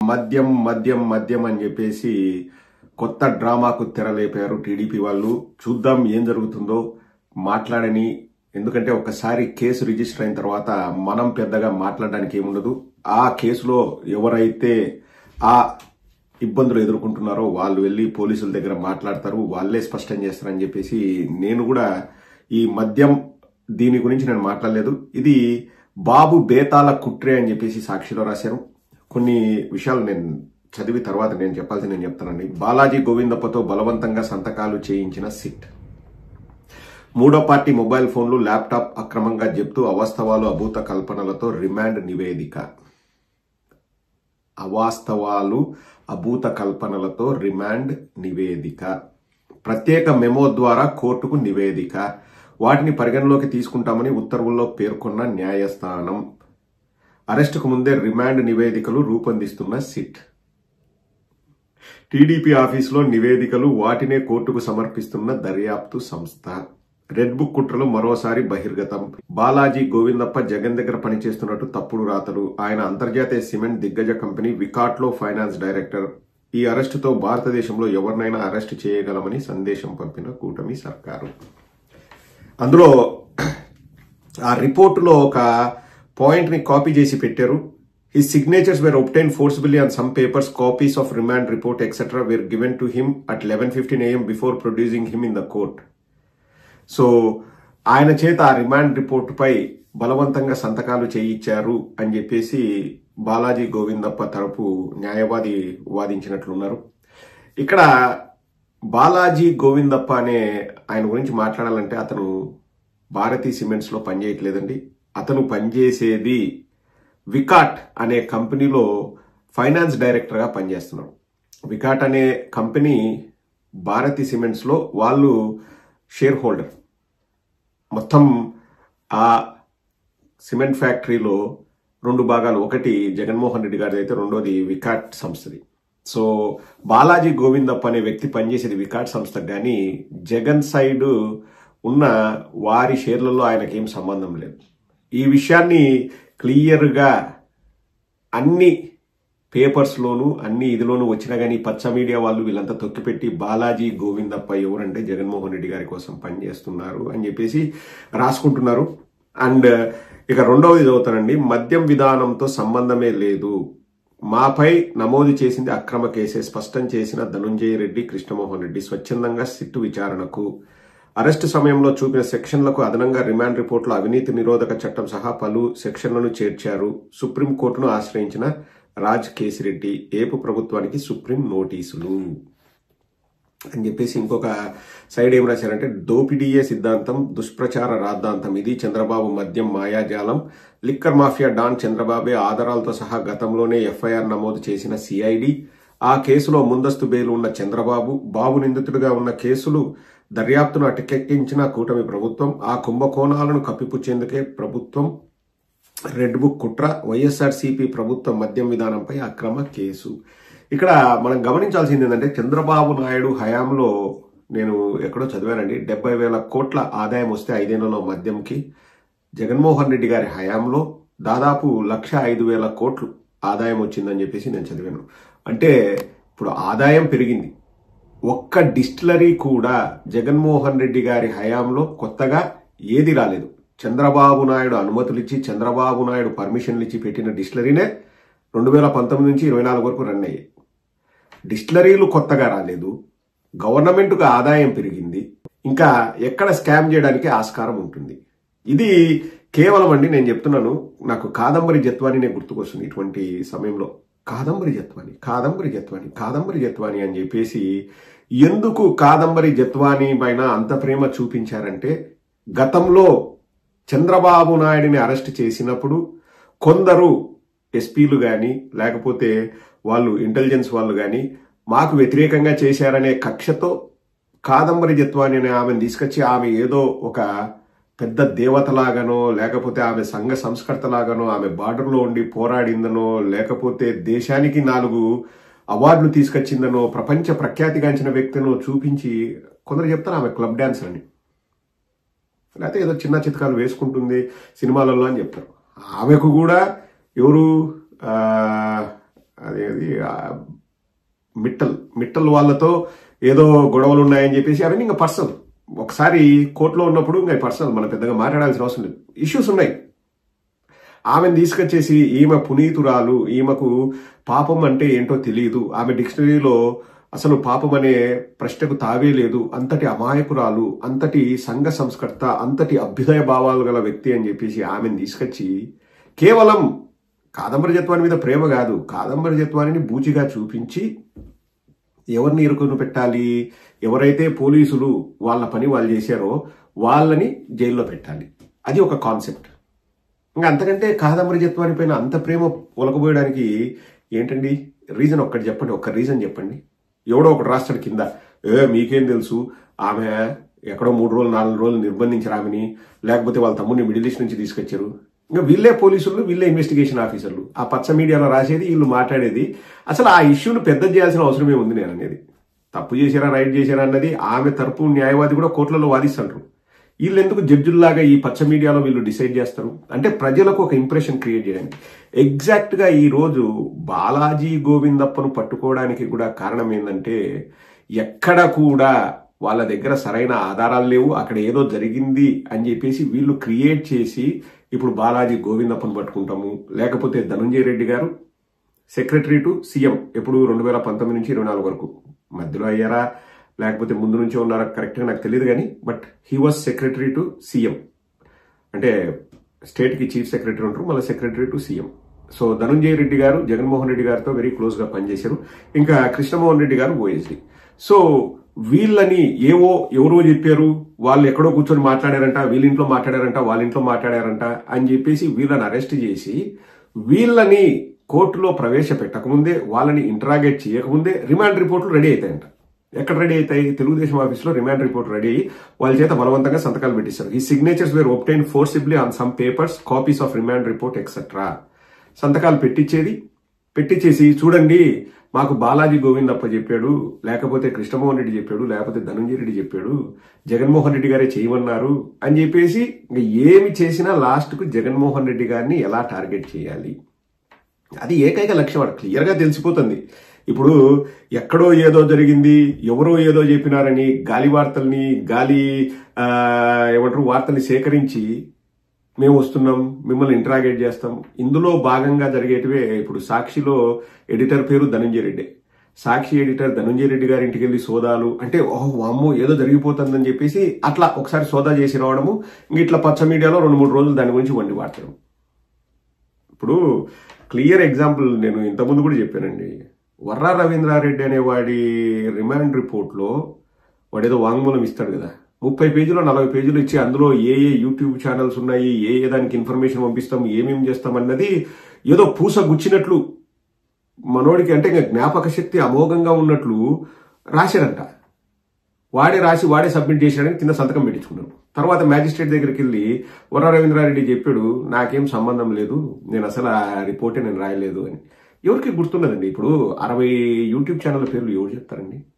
మద్యం మద్యం మద్యం అని చెప్పేసి కొత్త డ్రామాకు తెరలేపారు టీడీపీ వాళ్ళు. చూద్దాం ఏం జరుగుతుందో. మాట్లాడని, ఎందుకంటే ఒకసారి కేసు రిజిస్టర్ అయిన తర్వాత మనం పెద్దగా మాట్లాడడానికి ఏముండదు. ఆ కేసులో ఎవరైతే ఆ ఇబ్బందులు ఎదుర్కొంటున్నారో వాళ్ళు వెళ్లి పోలీసుల దగ్గర మాట్లాడతారు, వాళ్ళే స్పష్టం చేస్తారని చెప్పేసి నేను కూడా ఈ మద్యం దీని గురించి నేను మాట్లాడలేదు. ఇది బాబు బేతాల కుట్రే అని చెప్పేసి సాక్షిలో రాశారు. కొన్ని విషయాలు నేను చదివి తర్వాత నేను చెప్పాల్సి నేను చెప్తానండి. బాలాజీ గోవిందప్పతో బలవంతంగా సంతకాలు చేయించిన సిట్. మూడో పార్టీ మొబైల్ ఫోన్లు, ల్యాప్టాప్ అక్రమంగా జప్తు, అవాస్తవాలు అభూత కల్పనలతో రిమాండ్ నివేదిక. అవాస్తవాలు అభూత కల్పనలతో రిమాండ్ నివేదిక. ప్రత్యేక మెమో ద్వారా కోర్టుకు నివేదిక. వాటిని పరిగణలోకి తీసుకుంటామని ఉత్తర్వుల్లో పేర్కొన్న న్యాయస్థానం. అరెస్టుకు ముందే రిమాండ్ నివేదికలు రూపొందిస్తున్న సిట్. టీడీపీ ఆఫీసులో నివేదికలు, వాటినే కోర్టుకు సమర్పిస్తున్న దర్యాప్తు సంస్థ. రెడ్ బుక్ కుట్రలు మరోసారి బహిర్గతం. బాలాజీ గోవిందప్ప జగన్ దగ్గర పనిచేస్తున్నట్టు తప్పుడు రాతలు. ఆయన అంతర్జాతీయ సిమెంట్ దిగ్గజ కంపెనీ వికాట్లో ఫైనాన్స్ డైరెక్టర్. ఈ అరెస్టుతో భారతదేశంలో ఎవరినైనా అరెస్టు చేయగలమని సందేశం పంపిన కూటమి సర్కారు. అందులో ఆ రిపోర్టులో ఒక పాయింట్ ని కాపీ చేసి పెట్టారు. His signatures were obtained forcibly on some papers. Copies of remand report etc. were given to him at 11:15 a.m. before producing him in the court. So ఆయన చేత ఆ రిమాండ్ రిపోర్ట్ పై బలవంతంగా సంతకాలు చేయించారు అని చెప్పేసి బాలాజీ గోవిందప్ప తరపు న్యాయవాది వాదించినట్లున్నారు. ఇక్కడ బాలాజీ గోవిందప్ప అనే ఆయన గురించి మాట్లాడాలంటే అతను భారతీ సిమెంట్స్ లో పనిచేయట్లేదండి. అతను పనిచేసేది వికాట్ అనే కంపెనీలో ఫైనాన్స్ డైరెక్టర్ గా పనిచేస్తున్నాడు. వికాట్ అనే కంపెనీ భారతీ సిమెంట్స్ లో వాళ్ళు షేర్ హోల్డర్. మొత్తం ఆ సిమెంట్ ఫ్యాక్టరీలో రెండు భాగాలు, ఒకటి జగన్మోహన్ రెడ్డి గారిది అయితే రెండోది వికాట్ సంస్థది. సో బాలాజీ గోవిందప్ప అనే వ్యక్తి పనిచేసేది వికాట్ సంస్థకు, కానీ జగన్ సైడ్ ఉన్న వారి షేర్లలో ఆయనకేం సంబంధం లేదు. ఈ విషయాన్ని క్లియర్గా అన్ని పేపర్స్లోనూ అన్ని ఇదిలోనూ వచ్చినా కానీ పచ్చ మీడియా వాళ్ళు వీళ్ళంతా తొక్కిపెట్టి బాలాజీ గోవిందప్ప ఎవరంటే జగన్మోహన్ రెడ్డి గారి కోసం పనిచేస్తున్నారు అని చెప్పేసి రాసుకుంటున్నారు. అండ్ ఇక రెండవది చదువుతానండి. మద్యం విధానంతో సంబంధమే లేదు, మాపై నమోదు చేసింది అక్రమ కేసే, స్పష్టం చేసిన ధనుంజయ రెడ్డి, కృష్ణమోహన్ రెడ్డి. స్వచ్ఛందంగా సిట్టు విచారణకు. అరెస్టు సమయంలో చూపిన సెక్షన్లకు అదనంగా రిమాండ్ రిపోర్టులో అవినీతి నిరోధక చట్టం సహా పలు సెక్షన్లను చేర్చారు. సుప్రీంకోర్టును ఆశ్రయించిన రాజ్ కేసిరెడ్డి. ఏపీ ప్రభుత్వానికి సుప్రీం నోటీసులు అని చెప్పేసి ఇంకొక సైడ్ ఏం రాశారంటే, దోపిడీయే సిద్ధాంతం, దుష్ప్రచార రాద్ధాంతం. ఇది చంద్రబాబు మద్యం మాయాజాలం. లిక్కర్ మాఫియా డాన్ చంద్రబాబే ఆధారాలతో సహా గతంలోనే ఎఫ్ఐఆర్ నమోదు చేసిన సిఐడి. ఆ కేసులో ముందస్తు బెయిల్ ఉన్న చంద్రబాబు, బాబు నిందితుడిగా ఉన్న కేసులు దర్యాప్తును అటకెక్కించిన కూటమి ప్రభుత్వం. ఆ కుంభకోణాలను కప్పిపుచ్చేందుకే ప్రభుత్వం రెడ్ బుక్ కుట్ర. వైఎస్ఆర్సీపీ ప్రభుత్వ మద్యం విధానంపై అక్రమ కేసు. ఇక్కడ మనం గమనించాల్సింది ఏంటంటే, చంద్రబాబు నాయుడు హయాంలో నేను ఎక్కడో చదివానండి, 70,000 కోట్ల ఆదాయం వస్తే 5 ఏళ్లలో మద్యంకి. జగన్మోహన్ రెడ్డి గారి హయాంలో దాదాపు 1,05,000 కోట్లు ఆదాయం వచ్చిందని చెప్పేసి నేను చదివాను. అంటే ఇప్పుడు ఆదాయం పెరిగింది. ఒక్క డిస్టిలరీ కూడా జగన్మోహన్ రెడ్డి గారి హయాంలో కొత్తగా ఏది రాలేదు. చంద్రబాబు నాయుడు అనుమతులు ఇచ్చి, చంద్రబాబు నాయుడు పర్మిషన్లు ఇచ్చి పెట్టిన డిస్టిలరీనే 2019 నుంచి 24 వరకు రన్ అయ్యాయి. డిస్టిలరీలు కొత్తగా రాలేదు. గవర్నమెంట్కు ఆదాయం పెరిగింది. ఇంకా ఎక్కడ స్కామ్ చేయడానికి ఆస్కారం ఉంటుంది. ఇది కేవలం అండి నేను చెప్తున్నాను, నాకు కాదంబరి జత్వానినే గుర్తుకొస్తుంది ఇటువంటి సమయంలో. కాదంబరి జత్వాని అని చెప్పేసి ఎందుకు కాదంబరి జత్వాని పైన అంత ప్రేమ చూపించారంటే, గతంలో చంద్రబాబు నాయుడిని అరెస్ట్ చేసినప్పుడు కొందరు ఎస్పీలు కానీ లేకపోతే వాళ్ళు ఇంటెలిజెన్స్ వాళ్ళు కానీ మాకు వ్యతిరేకంగా చేశారనే కక్షతో కాదంబరి జత్వాని అనే ఆమెను తీసుకొచ్చి ఆమె ఏదో ఒక పెద్ద దేవతలాగానో లేకపోతే ఆమె సంఘ సంస్కర్తలాగానో ఆమె బార్డర్లో ఉండి పోరాడిందనో లేకపోతే దేశానికి 4 అవార్డులు తీసుకొచ్చిందనో ప్రపంచ ప్రఖ్యాతిగాంచిన వ్యక్తినో చూపించి కొందరు చెప్తారు ఆమె క్లబ్ డాన్సర్ అని, లేకపోతే ఏదో చిన్న చిత్కాలు వేసుకుంటుంది సినిమాలలో అని చెప్తారు. ఆమెకు కూడా ఎవరు అదేది మిట్టల్ వాళ్ళతో ఏదో గొడవలు ఉన్నాయని చెప్పేసి అవన్నీ ఇంకా పర్సనల్. ఒకసారి కోర్టులో ఉన్నప్పుడు ఇంకా పర్సనల్, మనం పెద్దగా మాట్లాడాల్సిన అవసరం లేదు. ఇష్యూస్ ఉన్నాయి. ఆమెను తీసుకొచ్చేసి ఈమె పునీతురాలు, ఈమెకు పాపం అంటే ఏంటో తెలియదు, ఆమె డిక్షనరీలో అసలు పాపం అనే ప్రశ్నకు తావే లేదు, అంతటి అమాయకురాలు, అంతటి సంఘ సంస్కర్త, అంతటి అభ్యుదయ భావాలు గల వ్యక్తి అని చెప్పేసి ఆమెను తీసుకొచ్చి కేవలం కాదంబరి జత్వాని మీద ప్రేమ కాదు, కాదంబరి జత్వానిని బూచిగా చూపించి ఎవరిని ఇరుకును పెట్టాలి, ఎవరైతే పోలీసులు వాళ్ళ పని వాళ్ళు చేశారో వాళ్ళని జైల్లో పెట్టాలి. అది ఒక కాన్సెప్ట్. ఇంకా అంతకంటే కాదంబరి జత్వాని పైన అంత ప్రేమ ఒలకబోయడానికి ఏంటండి రీజన్? ఒక్కటి చెప్పండి, ఒక్క రీజన్ చెప్పండి. ఎవడో ఒకటి రాస్తాడు కింద, మీకేం తెలుసు, ఆమె ఎక్కడో 3 రోజులు 4 రోజులు నిర్బంధించారు ఆమెని, లేకపోతే వాళ్ళ తమ్ముడిని మిడిల్ ఈస్ట్ నుంచి తీసుకొచ్చారు. ఇంకా వీళ్ళే పోలీసులు, వీళ్ళే ఇన్వెస్టిగేషన్ ఆఫీసర్లు, ఆ పచ్చ మీడియాలో రాసేది, వీళ్ళు మాట్లాడేది. అసలు ఆ ఇష్యూను పెద్ద చేయాల్సిన అవసరమే ఉంది నేను అనేది. తప్పు చేశారా రైట్ చేశారా అన్నది ఆమె తరపు న్యాయవాది కూడా కోర్టులలో వాదిస్తుంటారు. వీళ్ళు ఎందుకు జడ్జుల్లాగా ఈ పచ్చ మీడియాలో వీళ్ళు డిసైడ్ చేస్తారు అంటే ప్రజలకు ఒక ఇంప్రెషన్ క్రియేట్ చేయడానికి. ఎగ్జాక్ట్ గా ఈ రోజు బాలాజీ గోవిందప్పను పట్టుకోవడానికి కూడా కారణం ఏంటంటే ఎక్కడ కూడా వాళ్ళ దగ్గర సరైన ఆధారాలు లేవు, అక్కడ ఏదో జరిగింది అని చెప్పేసి వీళ్ళు క్రియేట్ చేసి ఇప్పుడు బాలాజీ గోవిందప్పను పట్టుకుంటాము, లేకపోతే ధనంజయ రెడ్డి గారు సెక్రటరీ టు సీఎం ఎప్పుడు 2019 నుంచి 24 వరకు మధ్యలో అయ్యారా లేకపోతే ముందు నుంచే ఉన్నారా కరెక్ట్గా నాకు తెలియదు కానీ, but he was secretary to CM, అంటే స్టేట్కి చీఫ్ సెక్రటరీ ఉంటారు, మళ్ళీ secretary to CM. So Dhananjaya Reddy గారు జగన్మోహన్ రెడ్డి గారితో వెరీ క్లోజ్గా పనిచేశారు. ఇంకా కృష్ణమోహన్ రెడ్డి గారు ఓఎస్డీ. సో వీళ్ళని ఎవరో చెప్పారు, వాళ్ళు ఎక్కడో కూర్చొని మాట్లాడారంట, వీళ్ళ ఇంట్లో మాట్లాడారంట, వాళ్ళ ఇంట్లో మాట్లాడారంట అని చెప్పేసి వీళ్ళని అరెస్ట్ చేసి వీళ్ళని కోర్టులో ప్రవేశపెట్టకముందే, వాళ్ళని ఇంటరాగేట్ చేయకముందే రిమాండ్ రిపోర్ట్లు రెడీ అవుతాయంట. ఎక్కడ రెడీ అవుతాయి? తెలుగుదేశం ఆఫీస్లో రిమాండ్ రిపోర్ట్ రెడీ అయ్యి వాళ్ళ చేత బలవంతంగా సంతకాలు పెట్టిస్తారు. ఈ signatures were obtain forcibly on some papers, copies of remand report etcetera. సంతకాలు పెట్టించేసి చూడండి మాకు బాలాజీ గోవిందప్ప చెప్పాడు, లేకపోతే కృష్ణమోహన్ రెడ్డి చెప్పాడు, లేకపోతే ధనంజయ రెడ్డి చెప్పాడు, జగన్మోహన్ రెడ్డి గారే చేయమన్నారు అని చెప్పేసి ఏమి చేసినా లాస్ట్కు జగన్మోహన్ రెడ్డి గారిని ఎలా టార్గెట్ చేయాలి అది ఏకైక లక్ష్యం. వాడు క్లియర్గా తెలిసిపోతుంది. ఇప్పుడు ఎక్కడో ఏదో జరిగింది, ఎవరో ఏదో చెప్పినారని గాలి వార్తల్ని వార్తల్ని సేకరించి మేము వస్తున్నాం, మిమ్మల్ని ఇంటరాగేట్ చేస్తాం. ఇందులో భాగంగా జరిగేటివే ఇప్పుడు సాక్షిలో ఎడిటర్ పేరు ధనంజయ రెడ్డి. సాక్షి ఎడిటర్ ధనంజయ రెడ్డి గారి ఇంటికి వెళ్ళి సోదాలు అంటే వామ్మో ఏదో జరిగిపోతుందని చెప్పేసి అట్లా ఒకసారి సోదా చేసి రావడము, ఇంక ఇట్లా పచ్చ మీడియాలో 2-3 రోజులు దాని గురించి వండి వాడతారు. ఇప్పుడు క్లియర్ ఎగ్జాంపుల్ నేను ఇంతకుముందు కూడా చెప్పానండి. వర్రా రవీంద్రారెడ్డి అనే వాడి రిమాండ్ రిపోర్ట్లో వాడేదో వాంగ్మూలం ఇస్తాడు కదా, 30 పేజీలో 40 పేజీలు ఇచ్చి అందులో ఏ యూట్యూబ్ ఛానల్స్ ఉన్నాయి, ఏ దానికి ఇన్ఫర్మేషన్ పంపిస్తాం, ఏమేమి చేస్తాం అన్నది ఏదో పూస గుచ్చినట్లు మనోడికి అంటే ఇంకా జ్ఞాపక శక్తి అమోఘంగా ఉన్నట్లు రాశారంట. వాడే సబ్మిట్ చేశాడని కింద సంతకం పెట్టించుకున్నాడు. తర్వాత మ్యాజిస్ట్రేట్ దగ్గరికి వెళ్ళి వర్రా రవీంద్రారెడ్డి చెప్పాడు నాకేం సంబంధం లేదు, నేను అసలు ఆ రిపోర్టే నేను రాయలేదు అని. ఎవరికి గుర్తున్నదండి? ఇప్పుడు 60 యూట్యూబ్ ఛానల్ పేర్లు ఎవరు చెప్తారండి?